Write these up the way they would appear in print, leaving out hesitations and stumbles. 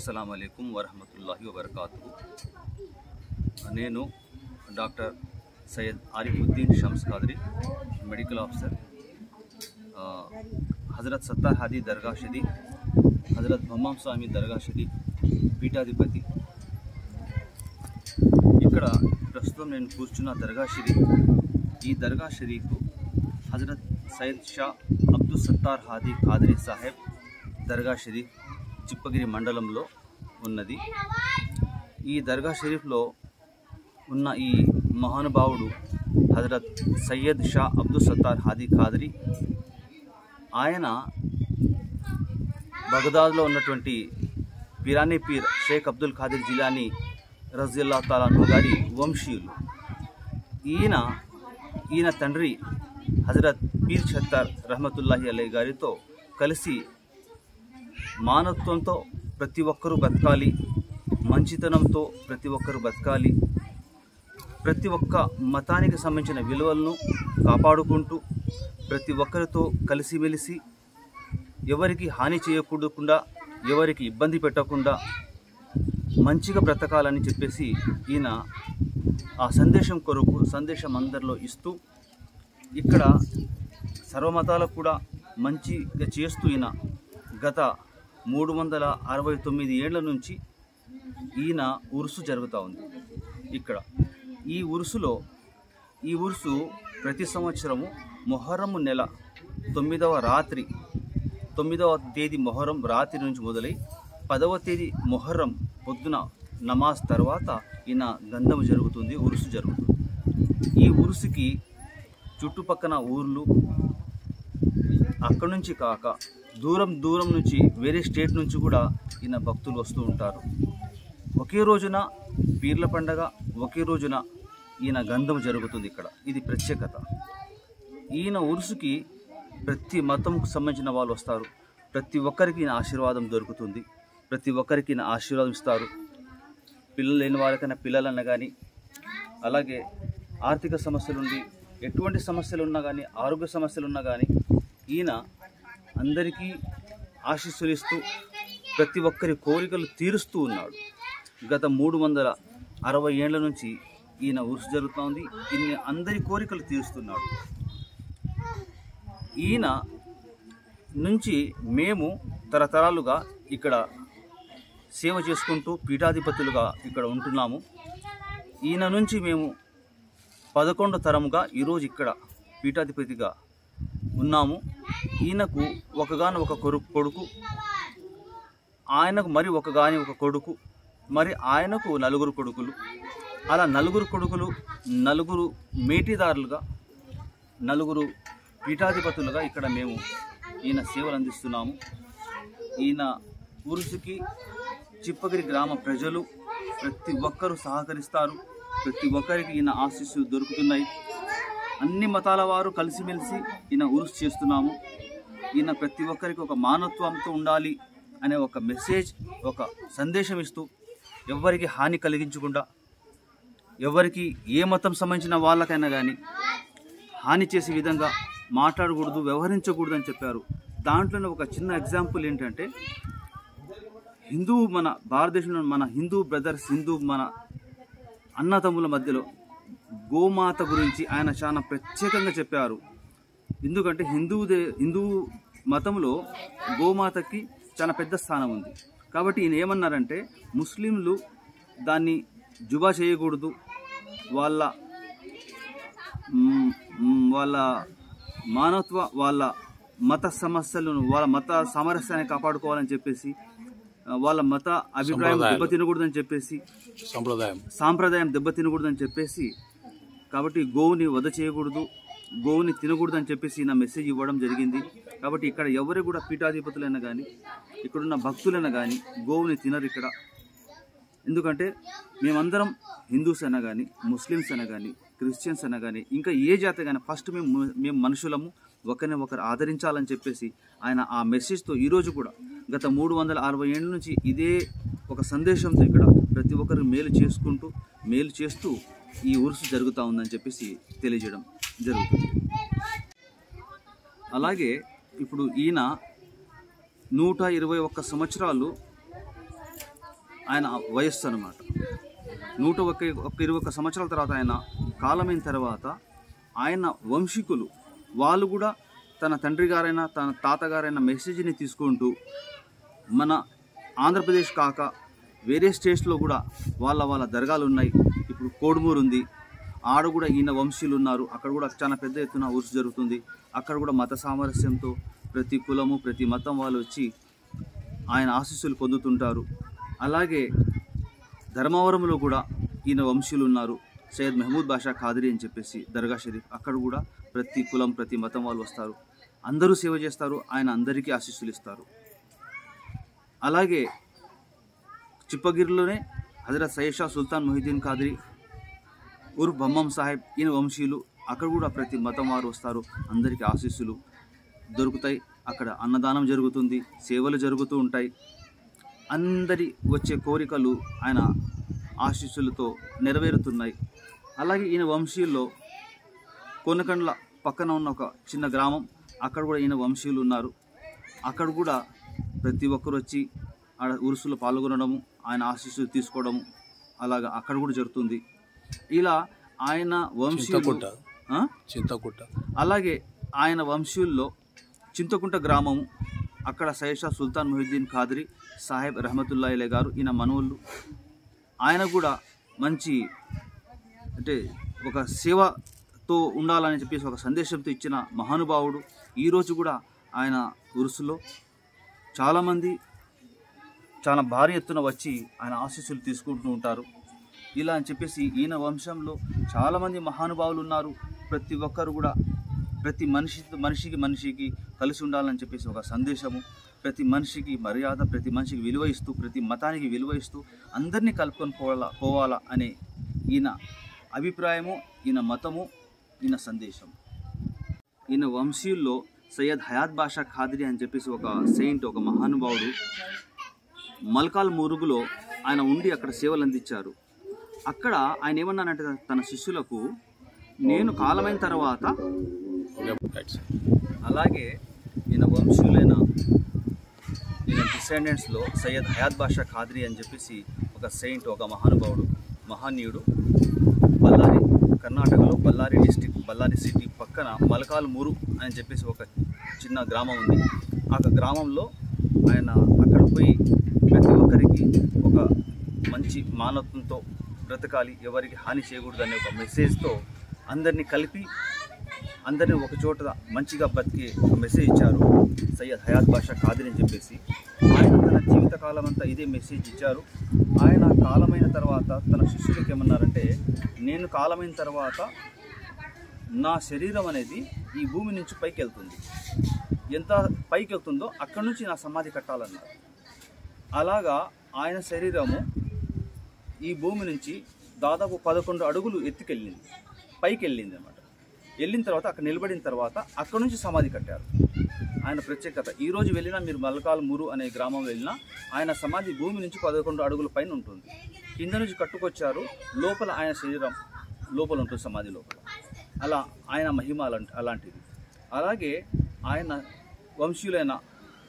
అస్సలాము అలైకుం వరహమతుల్లాహి వబరకాతుహు. నేను doctor Syed Arifuddin Shams Khadri, medical officer, Hazrat Sattar Hadi Dargah Sharif, Hazrat Hamam Swami Dargah Sharif పీఠాధిపతి. ఇక్కడ ప్రస్తుతం నేను కూర్చున్న దర్గా షరీఫ్, ఈ దర్గా షరీఫ్ హజరత్ సయ్యద్ షా అబ్దుల్ సత్తార్ హాదీ ఖాద్రి సాహెబ్ దర్గా షరీఫ్ చిప్పగిరి మండలంలో ఉన్నది. ఈ దర్గా షరీఫ్లో ఉన్న ఈ మహానుభావుడు హజరత్ సయ్యద్ షా అబ్దుల్ సత్తార్ హాదీ ఖాద్రి. ఆయన బగదాద్లో ఉన్నటువంటి పిరానీ పీర్ షేక్ అబ్దుల్ ఖాదిర్ జిలానీ రజియల్లాహు తాలా అన్హు గారి వంశీయులు. ఈయన తండ్రి హజరత్ పీర్ ఛత్తార్ రహమతుల్లాహి అలై గారితో కలిసి మానవత్వంతో ప్రతి ఒక్కరూ బతకాలి, మంచితనంతో ప్రతి ఒక్కరూ బతకాలి, ప్రతి ఒక్క మతానికి సంబంధించిన విలువలను కాపాడుకుంటూ ప్రతి ఒక్కరితో కలిసిమెలిసి ఎవరికి హాని చేయకుండా, ఎవరికి ఇబ్బంది పెట్టకుండా మంచిగా బ్రతకాలని చెప్పేసి ఈయన ఆ సందేశం అందరిలో ఇస్తూ ఇక్కడ సర్వమతాలకు కూడా మంచిగా చేస్తూ ఈయన గత 369 ఏళ్ల నుంచి ఈయన ఉరుసు జరుగుతూ ఉంది. ఇక్కడ ఈ ఉరుసు ప్రతి సంవత్సరము మొహర్రం నెల 9వ తేదీ మొహర్రం రాత్రి నుంచి మొదలై 10వ తేదీ మొహర్రం పొద్దున నమాజ్ తర్వాత ఈయన గంధం జరుగుతుంది, ఉరుసు జరుగుతుంది. ఈ ఉరుసుకి చుట్టుపక్కన ఊర్లు, అక్కడి నుంచి కాక దూరం నుంచి వేరే స్టేట్ నుంచి కూడా ఈయన భక్తులు వస్తూ ఉంటారు. ఒకే రోజున పీర్ల పండగ, ఒకే రోజున ఈయన గంధం జరుగుతుంది ఇక్కడ. ఇది ప్రత్యేకత. ఈయన ఉరుసుకి ప్రతి మతంకు సంబంధించిన వాళ్ళు వస్తారు. ప్రతి ఒక్కరికి ఈయన ఆశీర్వాదం దొరుకుతుంది, ప్రతి ఒక్కరికి ఈయన ఆశీర్వాదం ఇస్తారు. పిల్లలు లేని వాళ్ళకైనా పిల్లలన్నా కానీ, అలాగే ఆర్థిక సమస్యలుండి ఎటువంటి సమస్యలు ఉన్నా కానీ, ఆరోగ్య సమస్యలు ఉన్నా కానీ ఈయన అందరికీ ఆశీస్సులు ఇస్తూ ప్రతి ఒక్కరి కోరికలు తీరుస్తూ ఉన్నాడు. గత 360 ఏళ్ల నుంచి ఈయన ఉరుసు జరుగుతోంది. ఈయన అందరి కోరికలు తీరుస్తున్నాడు. ఈయన నుంచి మేము తరతరాలుగా ఇక్కడ సేవ చేసుకుంటూ పీఠాధిపతులుగా ఇక్కడ ఉంటున్నాము. ఈయన నుంచి మేము 11వ తరముగా ఈరోజు ఇక్కడ పీఠాధిపతిగా ఉన్నాము. ఈయనకు ఒకగానొక కొడుకు, ఆయనకు మరి ఒక కొడుకు, మరి ఆయనకు 4 కొడుకులు. అలా 4 కొడుకులు, 4 మేటిదారులుగా, 4 పీఠాధిపతులుగా ఇక్కడ మేము ఈయన సేవలు అందిస్తున్నాము. ఈయన ఉరుసుకి చిప్పగిరి గ్రామ ప్రజలు ప్రతి ఒక్కరూ సహకరిస్తారు. ప్రతి ఒక్కరికి ఈయన ఆశీస్సులు దొరుకుతున్నాయి. అన్ని మతాల వారు కలిసిమెలిసి ఈయన ఉరుసు చేస్తున్నాము. ఈయన ప్రతి ఒక్కరికి ఒక మానవత్వంతో ఉండాలి అనే ఒక మెసేజ్, ఒక సందేశం ఇస్తూ ఎవరికి హాని కలిగించకుండా, ఎవరికి ఏ మతం సంబంధించిన వాళ్ళకైనా కానీ హాని చేసే విధంగా మాట్లాడకూడదు, వ్యవహరించకూడదు అని చెప్పారు. దాంట్లోనే ఒక చిన్న ఎగ్జాంపుల్ ఏంటంటే, మన భారతదేశంలో మన హిందూ బ్రదర్స్, మన అన్నతమ్ముల మధ్యలో గోమాత గురించి ఆయన చాలా ప్రత్యేకంగా చెప్పారు. ఎందుకంటే హిందూ మతంలో గోమాతకి చాలా పెద్ద స్థానం ఉంది. కాబట్టి ఈయన ఏమన్నారంటే, ముస్లింలు దాన్ని జుబా చేయకూడదు, వాళ్ళ మానవత్వ, వాళ్ళ మత సమస్యలను, వాళ్ళ మత సామరస్యాన్ని కాపాడుకోవాలని చెప్పేసి, వాళ్ళ మత అభిప్రాయం దెబ్బతినకూడదని చెప్పేసి, సాంప్రదాయం దెబ్బతినకూడదని చెప్పేసి, కాబట్టి గోవుని వధ చేయకూడదు, గోవుని తినకూడదు అని చెప్పేసి నా మెసేజ్ ఇవ్వడం జరిగింది. కాబట్టి ఇక్కడ ఎవరు కూడా పీఠాధిపతులైనా కానీ, ఇక్కడున్న భక్తులైనా కానీ గోవుని తినరు ఇక్కడ. ఎందుకంటే మేమందరం హిందూస్ అయినా కానీ, ముస్లిమ్స్ అయినా కానీ, క్రిస్టియన్స్ అయినా కానీ, ఇంకా ఏ జాతి కానీ ఫస్ట్ మేము మనుషులము, ఒకరిని ఒకరు ఆదరించాలని చెప్పేసి ఆయన ఆ మెసేజ్తో ఈరోజు కూడా గత 360 ఏళ్ళ నుంచి ఇదే ఒక సందేశంతో ఇక్కడ ప్రతి ఒక్కరు మేలు చేస్తూ ఈ ఉరుసు జరుగుతూ ఉందని చెప్పేసి తెలియజేయడం జరుగుతుంది. అలాగే ఇప్పుడు ఈయన 121 సంవత్సరాలు ఆయన వయస్సు అన్నమాట. 121 సంవత్సరాల తర్వాత ఆయన కాలమైన తర్వాత ఆయన వంశీకులు వాళ్ళు కూడా తన తండ్రి గారైనా తన తాతగారైన మెసేజ్ని తీసుకుంటూ మన ఆంధ్రప్రదేశ్ కాక వేరే స్టేట్స్లో కూడా వాళ్ళ దర్గాలు ఉన్నాయి. ఇప్పుడు కోడుమూరు ఉంది, ఆడ కూడా ఈయన వంశీయులు ఉన్నారు. అక్కడ కూడా చాలా పెద్ద ఎత్తున ఉరుసు జరుగుతుంది. అక్కడ కూడా మత సామరస్యంతో ప్రతి కులము ప్రతి మతం వాళ్ళు వచ్చి ఆయన ఆశీస్సులు పొందుతుంటారు. అలాగే ధర్మవరంలో కూడా ఈయన వంశీయులు ఉన్నారు. సయ్యద్ మహమూద్ బాషా ఖాద్రీ అని చెప్పేసి దర్గా షరీఫ్, అక్కడ కూడా ప్రతి కులం ప్రతి మతం వాళ్ళు వస్తారు, అందరూ సేవ చేస్తారు, ఆయన అందరికీ ఆశీస్సులు ఇస్తారు. అలాగే చిప్పగిరిలోనే హజరత్ సయ్యద్ షా సుల్తాన్ మొహిద్దీన్ ఖాద్రీ ఉర్ఫ్ బమ్మం సాహెబ్ ఈయన వంశీయులు, అక్కడ కూడా ప్రతి మతం వారు వస్తారు, అందరికీ ఆశీస్సులు దొరుకుతాయి. అక్కడ అన్నదానం జరుగుతుంది, సేవలు జరుగుతూ ఉంటాయి. అందరి వచ్చే కోరికలు ఆయన ఆశీస్సులతో నెరవేరుతున్నాయి. అలాగే ఈయన వంశీయుల్లో కొనకండ్ల పక్కన ఉన్న ఒక చిన్న గ్రామం, అక్కడ కూడా ఈయన వంశీయులు ఉన్నారు. అక్కడ కూడా ప్రతి ఒక్కరు వచ్చి ఆడ ఉరుసులో పాల్గొనడము, ఆయన ఆశీస్సులు తీసుకోవడము అలాగా అక్కడ కూడా జరుగుతుంది. ఇలా ఆయన వంశీయులు అలాగే ఆయన వంశీయుల్లో చింతకుంట గ్రామము, అక్కడ సయ్యద్ షా సుల్తాన్ మొహిద్దీన్ ఖాద్రీ సాహెబ్ రహమతుల్లాహి అలైహి గారు ఈయన మనవళ్ళు. ఆయన కూడా మంచి అంటే ఒక సేవతో ఉండాలని చెప్పేసి ఒక సందేశంతో ఇచ్చిన మహానుభావుడు. ఈరోజు కూడా ఆయన ఉరుసులో చాలామంది చాలా భారీ ఎత్తున వచ్చి ఆయన ఆశీస్సులు తీసుకుంటూ ఉంటారు. ఇలా అని చెప్పేసి ఈయన వంశంలో చాలామంది మహానుభావులు ఉన్నారు. ప్రతి ఒక్కరు కూడా ప్రతి మనిషికి కలిసి ఉండాలని చెప్పేసి ఒక సందేశము, ప్రతి మనిషికి మర్యాద, ప్రతి మనిషికి విలువ ఇస్తూ, ప్రతి మతానికి విలువ ఇస్తూ అందరినీ కలుపుకొని పోవాలా అనే ఈయన అభిప్రాయము, ఈయన మతము, ఈయన సందేశం. ఈయన వంశీయుల్లో సయ్యద్ హయాత్ బాషా ఖాద్రీ అని చెప్పేసి ఒక సెయింట్, ఒక మహానుభావుడు మల్కాల్ మురుగులో ఆయన ఉండి అక్కడ సేవలు అందించారు. అక్కడ ఆయన ఏమన్నానంటే తన శిష్యులకు, నేను కాలమైన తర్వాత అలాగే ఈయన వంశీయులైన ఈయన డిసెండెంట్స్లో సయ్యద్ హయాత్ బాషా ఖాద్రీ అని చెప్పేసి ఒక సెయింట్, ఒక మహానుభావుడు, మహనీయుడు, బళ్ళారి కర్ణాటకలో బళ్ళారి డిస్టిక్, బళ్ళారి సిటీ పక్కన మల్కాల్ మురు అని చెప్పేసి ఒక చిన్న గ్రామం ఉంది. ఆ గ్రామంలో ఆయన అక్కడ పోయి ప్రతి ఒక్కరికి ఒక మంచి మానవత్వంతో బ్రతకాలి, ఎవరికి హాని చేయకూడదు అనే ఒక మెసేజ్తో అందరినీ కలిపి అందరినీ ఒక చోట మంచిగా బతికి ఒక మెసేజ్ ఇచ్చారు సయ్యద్ హయాత్ బాషా ఖాద్రీ అని చెప్పేసి. ఆయన తన జీవితకాలం అంతా ఇదే మెసేజ్ ఇచ్చారు. ఆయన కాలమైన తర్వాత తన శిష్యులకు ఏమన్నారంటే, నేను కాలమైన తర్వాత నా శరీరం అనేది ఈ భూమి నుంచి పైకి వెళ్తుంది, ఎంత పైకి వెళ్తుందో అక్కడి నుంచి నా సమాధి కట్టాలన్నారు. అలాగా ఆయన శరీరము ఈ భూమి నుంచి దాదాపు 11 అడుగులు ఎత్తుకెళ్ళింది, పైకి వెళ్ళింది అన్నమాట. వెళ్ళిన తర్వాత అక్కడ నిలబడిన తర్వాత అక్కడ నుంచి సమాధి కట్టారు. ఆయన ప్రత్యేకత, ఈరోజు వెళ్ళినా మీరు మల్కాల్ మురు అనే గ్రామం వెళ్ళినా ఆయన సమాధి భూమి నుంచి 11 అడుగుల పైన ఉంటుంది. కింద నుంచి కట్టుకొచ్చారు, లోపల ఆయన శరీరం లోపల ఉంటుంది, సమాధి లోపల. అలా ఆయన మహిమ అలాంటిది. అలాగే ఆయన వంశీయులైన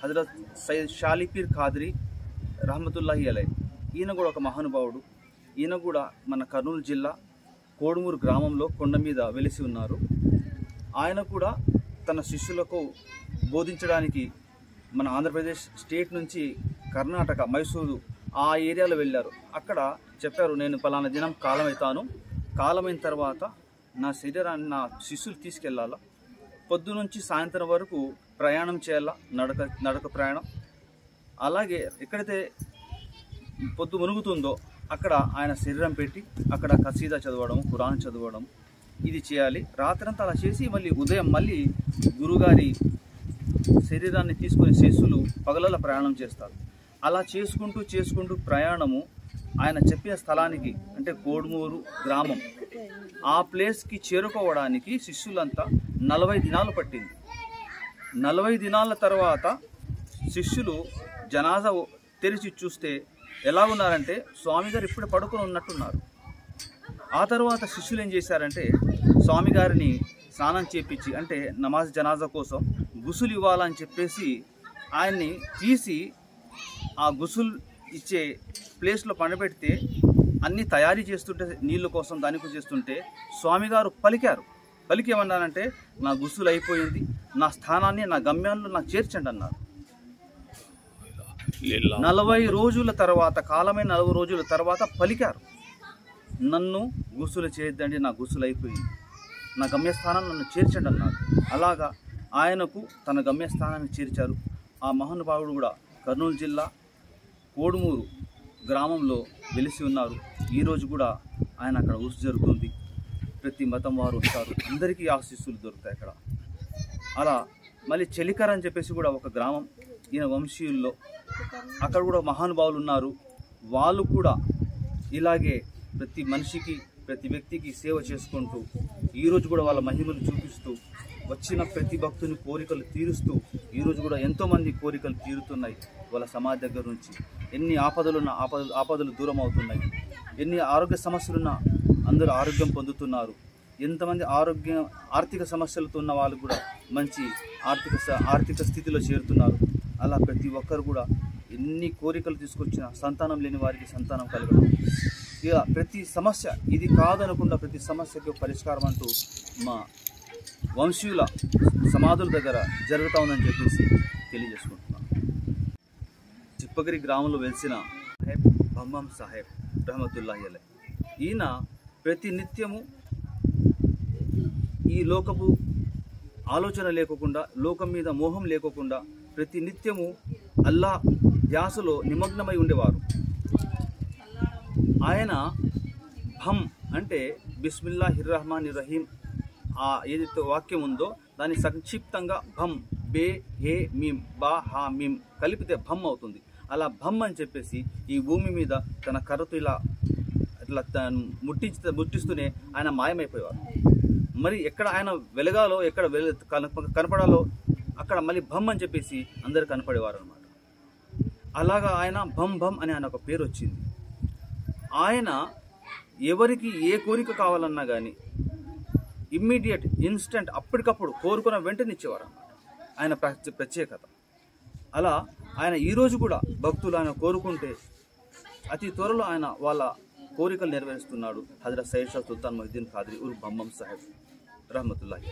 హజరత్ సయ్యద్ షాలిపీర్ ఖాద్రీ రహమతుల్లాహి అలైహి, ఈయన కూడా ఒక మహానుభావుడు. ఈయన కూడా మన కర్నూలు జిల్లా కోడుమూరు గ్రామంలో కొండ మీద వెలిసి ఉన్నారు. ఆయన కూడా తన శిష్యులకు బోధించడానికి మన ఆంధ్రప్రదేశ్ స్టేట్ నుంచి కర్ణాటక మైసూరు ఆ ఏరియాలో వెళ్ళారు. అక్కడ చెప్పారు, నేను పలానా దినం కాలమవుతాను, కాలమైన తర్వాత నా శరీరాన్ని నా శిష్యులు తీసుకెళ్ళాలా, పొద్దునుంచి సాయంత్రం వరకు ప్రయాణం చేయాలా, నడక ప్రయాణం. అలాగే ఎక్కడైతే పొద్దు మునుగుతుందో అక్కడ ఆయన శరీరం పెట్టి అక్కడ కసీదా చదవడం, ఖురాన్ చదవడం ఇది చేయాలి. రాత్రంతా అలా చేసి మళ్ళీ ఉదయం మళ్ళీ గురుగారి శరీరాన్ని తీసుకొని శిష్యులు పగలల ప్రయాణం చేస్తారు. అలా చేసుకుంటూ ప్రయాణము ఆయన చెప్పిన స్థలానికి, అంటే కోడుమూరు గ్రామం, ఆ ప్లేస్కి చేరుకోవడానికి శిష్యులంతా 40 దినాలు పట్టింది. 40 దినాల తర్వాత శిష్యులు జనాజా తెరిచి చూస్తే ఎలా ఉన్నారంటే స్వామిగారు ఇప్పుడు పడుకొని ఉన్నట్టున్నారు. ఆ తర్వాత శిష్యులు ఏం చేశారంటే స్వామి గారిని స్నానం చేపించి, అంటే నమాజ్ జనాజా కోసం గుసులు ఇవ్వాలని చెప్పేసి ఆయన్ని తీసి ఆ గుసుల్ ఇచ్చే ప్లేస్లో పండబెడితే అన్నీ తయారీ చేస్తుంటే నీళ్ళ కోసం దానికి చేస్తుంటే స్వామిగారు పలికి ఏమన్నారంటే నా గుస్సులు అయిపోయింది, నా స్థానాన్ని నా గమ్యాల్లో నాకు చేర్చండి అన్నారు. 40 రోజుల తర్వాత, కాలమైన 40 రోజుల తర్వాత పలికారు, నన్ను గుస్సులు చేయొద్దండి, నా గుస్సులు అయిపోయింది, నా గమ్యస్థానం నన్ను చేర్చండి అన్నారు. అలాగా ఆయనకు తన గమ్యస్థానాన్ని చేర్చారు. ఆ మహానుభావుడు కూడా కర్నూలు జిల్లా కోడుమూరు గ్రామంలో వెలిసి ఉన్నారు. ఈరోజు కూడా ఆయన అక్కడ ఉరుసు జరుగుతుంది. ప్రతి మతం వారు వస్తారు, అందరికీ ఆశీస్సులు దొరుకుతాయి అక్కడ. అలా మళ్ళీ చెలికర అని చెప్పేసి కూడా ఒక గ్రామం ఈయన వంశీయుల్లో, అక్కడ కూడా మహానుభావులు ఉన్నారు. వాళ్ళు కూడా ఇలాగే ప్రతి మనిషికి ప్రతి వ్యక్తికి సేవ చేసుకుంటూ ఈరోజు కూడా వాళ్ళ మహిమలు చూపిస్తూ వచ్చిన ప్రతి భక్తుని కోరికలు తీరుస్తూ ఈరోజు కూడా ఎంతోమంది కోరికలు తీరుతున్నాయి. వాళ్ళ సమాధి దగ్గర నుంచి ఎన్ని ఆపదలున్నా ఆపదలు దూరం అవుతున్నాయి, ఎన్ని ఆరోగ్య సమస్యలున్నా అందరూ ఆరోగ్యం పొందుతున్నారు. ఎంతమంది ఆర్థిక సమస్యలతో ఉన్న వాళ్ళు కూడా మంచి ఆర్థిక స్థితిలో చేరుతున్నారు. అలా ప్రతి ఒక్కరు కూడా ఎన్ని కోరికలు తీసుకొచ్చినా సంతానం లేని వారికి సంతానం కలగడం, ఇక ప్రతి సమస్య ఇది కాదనకుండా ప్రతి సమస్యకు పరిష్కారం అంటూ మా వంశీయుల సమాధుల దగ్గర జరుగుతూ ఉందని చెప్పేసి తెలియజేసుకుంటున్నాను. చిప్పగిరి గ్రామంలో వెలిసిన సాహెబ్ భమ్మం సాహెబ్ రహమతుల్లాహి అలైహి, ఈయన ప్రతి నిత్యము ఈ లోకపు ఆలోచన లేకోకుండా, లోకం మీద మోహం లేకోకుండా ప్రతి నిత్యము అల్లా ధ్యాసలో నిమగ్నమై ఉండేవారు. ఆయన భమ్ అంటే బిస్మిల్లాహిర్ రహమానిర్ రహీం ఏదైతే వాక్యం ఉందో దాన్ని సంక్షిప్తంగా భమ్, బే హే మీమ్, బా హా మీమ్ కలిపితే భమ్ అవుతుంది. అలా భమ్ అని చెప్పేసి ఈ భూమి మీద తన కర్రతో ఇట్లా ముట్టిస్తూనే ఆయన మాయమైపోయేవారు. మరి ఎక్కడ ఆయన వెలగాలో, ఎక్కడ కనపడాలో అక్కడ మళ్ళీ భమ్ అని చెప్పేసి అందరు కనపడేవారు అనమాట. అలాగా ఆయన భమ్ భమ్ అని ఆయన ఒక పేరు వచ్చింది. ఆయన ఎవరికి ఏ కోరిక కావాలన్నా కానీ ఇమ్మీడియట్ ఇన్స్టెంట్ అప్పటికప్పుడు కోరుకున్న వెంటనే ఇచ్చేవారు అన్నమాట. ఆయన ప్రత్యేకత. అలా ఆయన ఈరోజు కూడా భక్తులు ఆయన కోరుకుంటే అతి త్వరలో ఆయన వాళ్ళ కోరికలు నెరవేరుస్తున్నాడు. హజరత్ సయ్యద్ షా సుల్తాన్ మొహిద్దీన్ ఖాద్రీ ఉర్ఫ్ భమ్మం సాహెబ్ రహమతుల్లాహి.